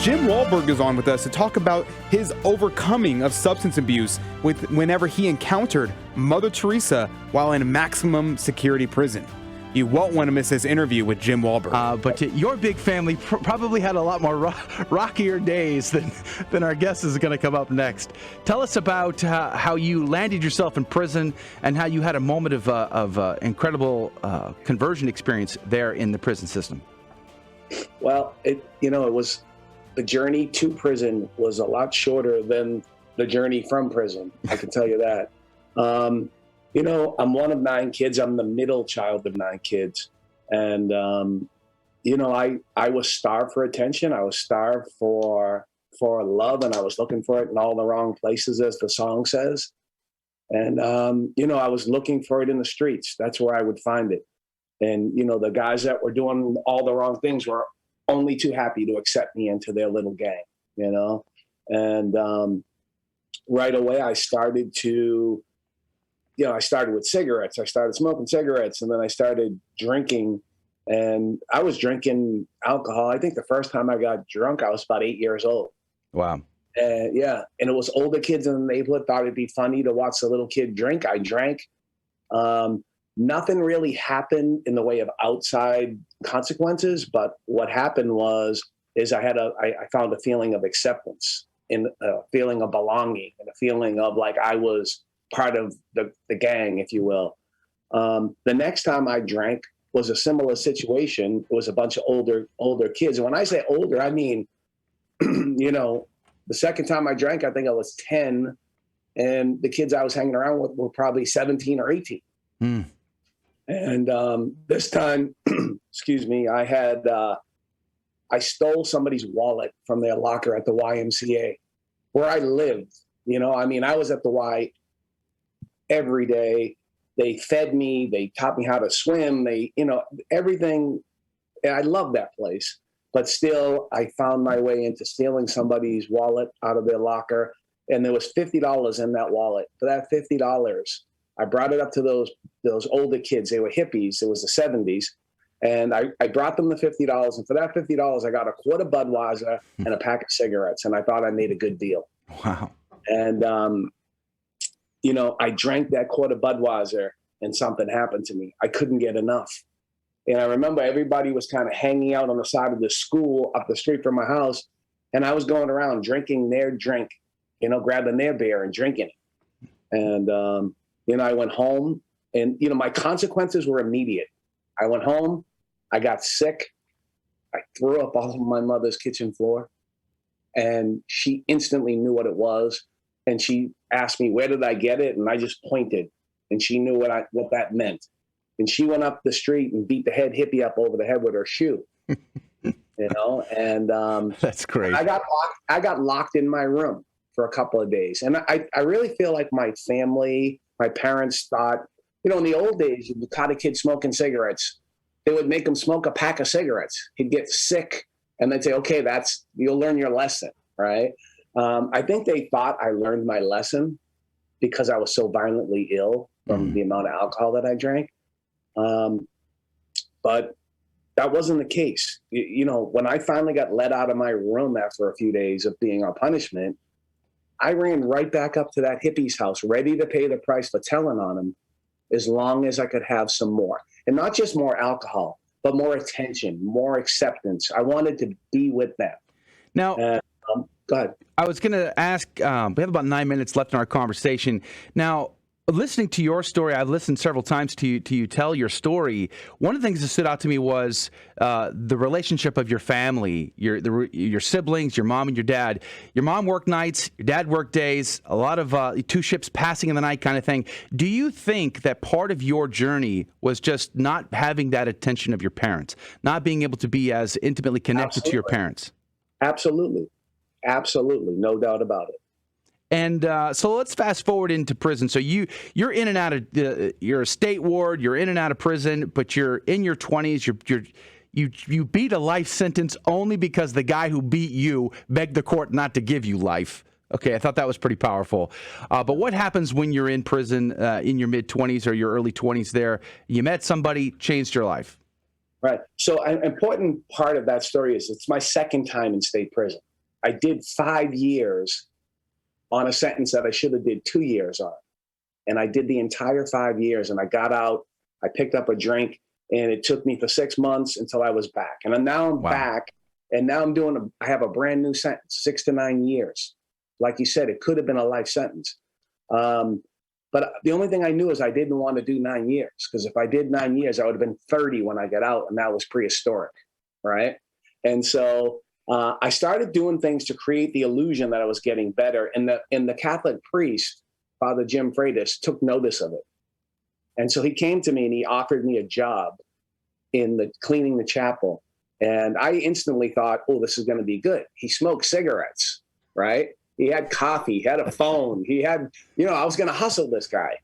Jim Wahlberg is on with us to talk about his overcoming of substance abuse whenever he encountered Mother Teresa while in maximum security prison. You won't want to miss this interview with Jim Wahlberg. But your big family probably had a lot more rockier days than our guest is going to come up next. Tell us about how you landed yourself in prison and how you had a moment of incredible conversion experience there in the prison system. Well, it was the journey to prison was a lot shorter than the journey from prison. I can tell you that. I'm one of 9 kids. I'm the middle child of 9 kids. And, I was starved for attention. I was starved for love, and I was looking for it in all the wrong places, as the song says. And, I was looking for it in the streets. That's where I would find it. And, the guys that were doing all the wrong things were only too happy to accept me into their little gang, And right away I started with cigarettes. I started smoking cigarettes, and then I started drinking. And I was drinking alcohol. I think the first time I got drunk, I was about 8 years old. Wow. And it was older kids in the neighborhood thought it'd be funny to watch the little kid drink. I drank. Nothing really happened in the way of outside consequences, but what happened is I found a feeling of acceptance, and a feeling of belonging, and a feeling of like I was part of the gang, if you will. The next time I drank was a similar situation. It was a bunch of older kids. And when I say older, I mean, the second time I drank, I think I was 10, and the kids I was hanging around with were probably 17 or 18. Mm. And this time, excuse me, I stole somebody's wallet from their locker at the YMCA where I lived. I was at the Y every day. They fed me, they taught me how to swim, everything. I love that place, but still I found my way into stealing somebody's wallet out of their locker. And there was $50 in that wallet. For that $50, I brought it up to those older kids. They were hippies. It was the 70s. And I brought them the $50. And for that $50, I got a quart of Budweiser and a pack of cigarettes. And I thought I made a good deal. Wow. And, I drank that quart of Budweiser, and something happened to me. I couldn't get enough. And I remember everybody was kind of hanging out on the side of the school up the street from my house. And I was going around drinking their drink, grabbing their beer and drinking it. And, I went home, and, my consequences were immediate. I went home, I got sick, I threw up all over my mother's kitchen floor, and she instantly knew what it was. And she asked me, where did I get it? And I just pointed, and she knew what that meant. And she went up the street and beat the head hippie up over the head with her shoe, and that's great. I got locked in my room for a couple of days. And I really feel like my family, my parents thought, in the old days, if you caught a kid smoking cigarettes, they would make him smoke a pack of cigarettes. He'd get sick, and they'd say, okay, you'll learn your lesson, right? I think they thought I learned my lesson because I was so violently ill from the amount of alcohol that I drank. But that wasn't the case. When I finally got let out of my room after a few days of being on punishment, I ran right back up to that hippie's house, ready to pay the price for telling on him, as long as I could have some more. And not just more alcohol, but more attention, more acceptance. I wanted to be with them. Now, go ahead. I was going to ask, we have about 9 minutes left in our conversation. Now, listening to your story, I've listened several times to you tell your story. One of the things that stood out to me was the relationship of your family, your siblings, your mom and your dad. Your mom worked nights, your dad worked days, a lot of two ships passing in the night kind of thing. Do you think that part of your journey was just not having that attention of your parents, not being able to be as intimately connected to your parents? Absolutely. Absolutely. No doubt about it. And so let's fast forward into prison. So you're in and out of you're a state ward. You're in and out of prison, but you're in your 20s. You beat a life sentence only because the guy who beat you begged the court not to give you life. Okay, I thought that was pretty powerful. But what happens when you're in prison in your mid-20s or your early 20s? There, you met somebody, changed your life. Right. So an important part of that story is it's my second time in state prison. I did 5 years on a sentence that I should have did 2 years on. And I did the entire 5 years, and I got out, I picked up a drink, and it took me for 6 months until I was back. And now I'm back, and now I have a brand new sentence, 6 to 9 years. Like you said, it could have been a life sentence. But the only thing I knew is I didn't want to do 9 years, because if I did 9 years, I would have been 30 when I got out, and that was prehistoric, right? And so I started doing things to create the illusion that I was getting better. And the Catholic priest, Father Jim Freitas, took notice of it. And so he came to me and he offered me a job in cleaning the chapel. And I instantly thought, oh, this is going to be good. He smoked cigarettes, right? He had coffee, he had a phone, he had, I was going to hustle this guy.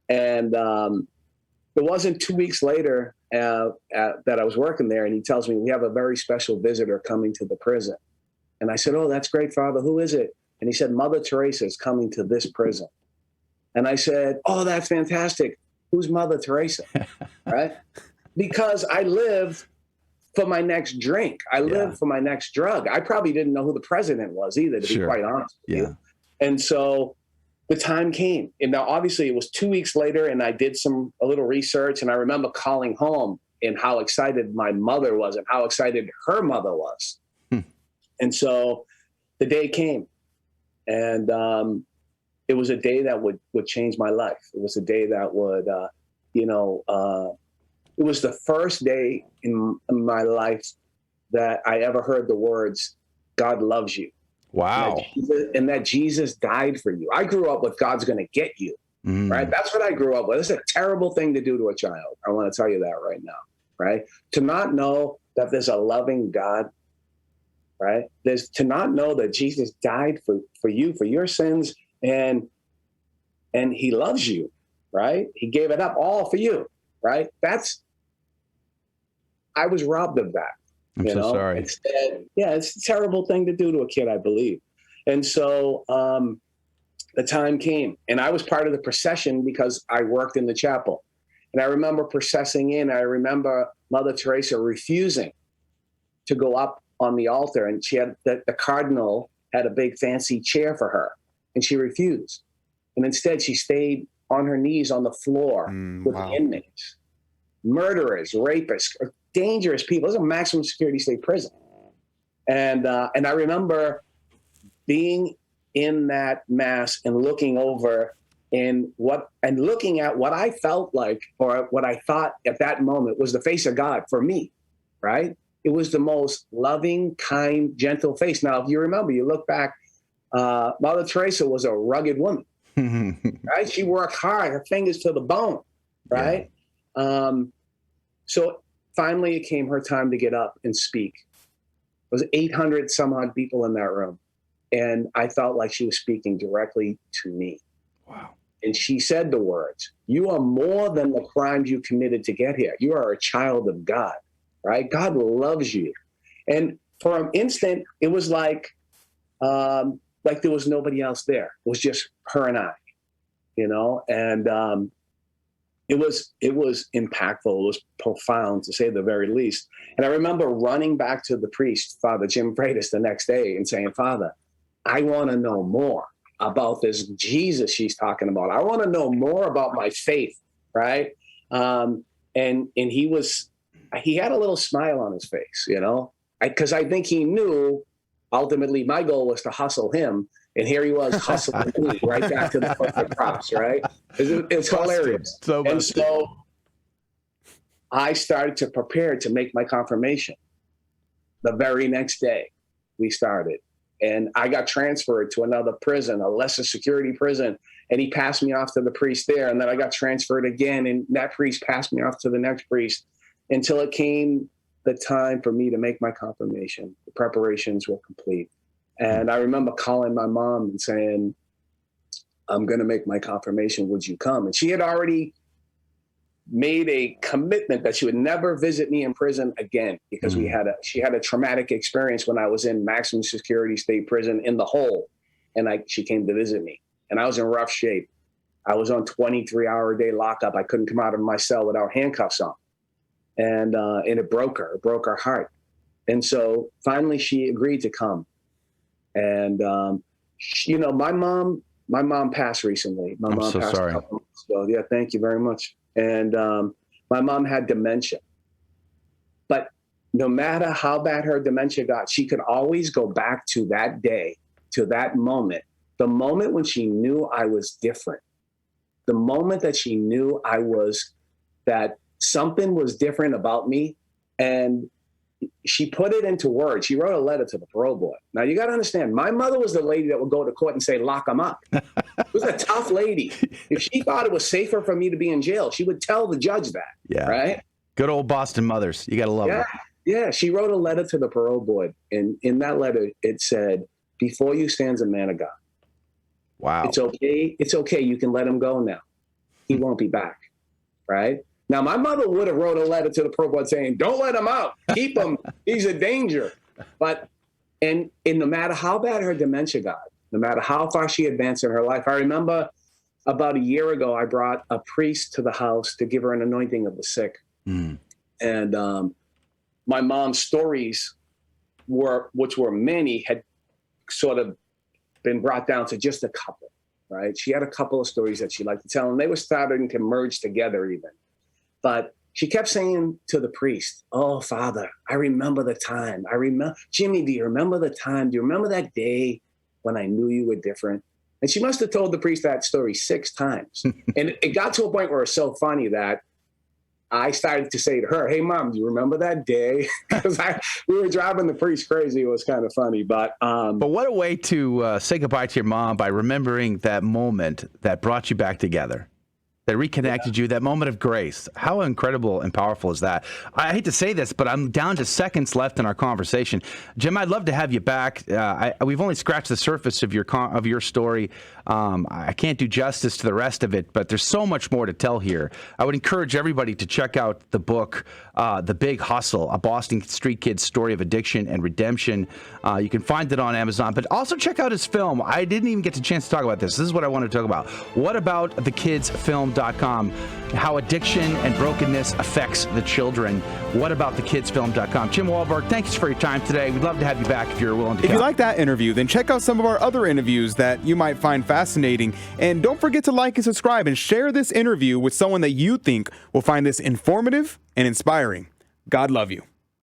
And it wasn't 2 weeks later that I was working there, and he tells me, we have a very special visitor coming to the prison. And I said, oh, that's great, Father. Who is it? And he said, Mother Teresa is coming to this prison. And I said, oh, that's fantastic. Who's Mother Teresa? Right? Because I lived for my next drink. I lived for my next drug. I probably didn't know who the president was either, to be quite honest with you. And so the time came. And now, obviously, it was 2 weeks later, and I did a little research, and I remember calling home and how excited my mother was and how excited her mother was. And so the day came, and it was a day that would change my life. It was a day that would, it was the first day in my life that I ever heard the words, God loves you. Wow. And that Jesus died for you. I grew up with God's going to get you, right? That's what I grew up with. It's a terrible thing to do to a child. I want to tell you that right now, right? To not know that there's a loving God, right? To not know that Jesus died for you, for your sins, and he loves you, right? He gave it up all for you, right? I was robbed of that. I'm so sorry. Instead, it's a terrible thing to do to a kid, I believe. And so the time came, and I was part of the procession because I worked in the chapel. And I remember processing in. I remember Mother Teresa refusing to go up on the altar, and she had the cardinal had a big fancy chair for her, and she refused. And instead, she stayed on her knees on the floor with the inmates, murderers, rapists, dangerous people. It was a maximum security state prison. And I remember being in that mass and looking over and looking at what I felt like, or what I thought at that moment was the face of God for me, right? It was the most loving, kind, gentle face. Now, if you remember, you look back, Mother Teresa was a rugged woman, right? She worked hard, her fingers to the bone, right? So finally, it came her time to get up and speak. It was 800 some odd people in that room. And I felt like she was speaking directly to me. Wow. And she said the words, you are more than the crimes you committed to get here. You are a child of God, right? God loves you. And for an instant, it was like there was nobody else there. It was just her and I, and it was impactful. It was profound, to say the very least. And I remember running back to the priest, Father Jim Freitas, the next day and saying, Father, I want to know more about this Jesus she's talking about. I want to know more about my faith, right? And he had a little smile on his face, because I think he knew ultimately my goal was to hustle him. And here he was hustling me right back to the corporate props, right? It's hilarious. And so I started to prepare to make my confirmation. The very next day, we started. And I got transferred to another prison, a lesser security prison. And he passed me off to the priest there. And then I got transferred again. And that priest passed me off to the next priest until it came the time for me to make my confirmation. The preparations were complete. And I remember calling my mom and saying, I'm going to make my confirmation. Would you come? And she had already made a commitment that she would never visit me in prison again, because she had a traumatic experience when I was in maximum security state prison in the hole. And she came to visit me, and I was in rough shape. I was on 23-hour-a-day lockup. I couldn't come out of my cell without handcuffs on. And it broke her. It broke her heart. And so finally she agreed to come. And my mom passed recently. My mom so passed sorry. a couple months ago. Yeah, thank you very much. And my mom had dementia. But no matter how bad her dementia got, she could always go back to that day, to that moment, the moment when she knew I was different, the moment that she knew that something was different about me. And she put it into words. She wrote a letter to the parole board. Now, you got to understand, my mother was the lady that would go to court and say, lock him up. It was a tough lady. If she thought it was safer for me to be in jail, she would tell the judge that. Yeah. Right? Good old Boston mothers. You got to love them. Yeah. She wrote a letter to the parole board. And in that letter, it said, before you stands a man of God. Wow. It's okay. It's okay. You can let him go now. He won't be back. Right? Now, my mother would have wrote a letter to the parole board saying, don't let him out. Keep him. He's a danger. And no matter how bad her dementia got, no matter how far she advanced in her life, I remember about a year ago, I brought a priest to the house to give her an anointing of the sick. Mm. And my mom's stories which were many, had sort of been brought down to just a couple, right? She had a couple of stories that she liked to tell, and they were starting to merge together even. But she kept saying to the priest, oh, Father, I remember the time. Jimmy, do you remember the time? Do you remember that day when I knew you were different? And she must have told the priest that story 6 times. And it got to a point where it's so funny that I started to say to her, hey, Mom, do you remember that day? Because we were driving the priest crazy. It was kind of funny. But what a way to say goodbye to your mom by remembering that moment that brought you back together. That reconnected you, that moment of grace. How incredible and powerful is that? I hate to say this, but I'm down to seconds left in our conversation. Jim, I'd love to have you back. We've only scratched the surface of your story. I can't do justice to the rest of it, but there's so much more to tell here. I would encourage everybody to check out the book, The Big Hustle, A Boston Street Kid's Story of Addiction and Redemption. You can find it on Amazon, but also check out his film. I didn't even get the chance to talk about this. This is what I want to talk about. What about thekidsfilm.com? How addiction and brokenness affects the children. What about thekidsfilm.com? Jim Wahlberg, thanks for your time today. We'd love to have you back if you're willing to come. If you like that interview, then check out some of our other interviews that you might find fascinating. And don't forget to like and subscribe and share this interview with someone that you think will find this informative and inspiring. God love you.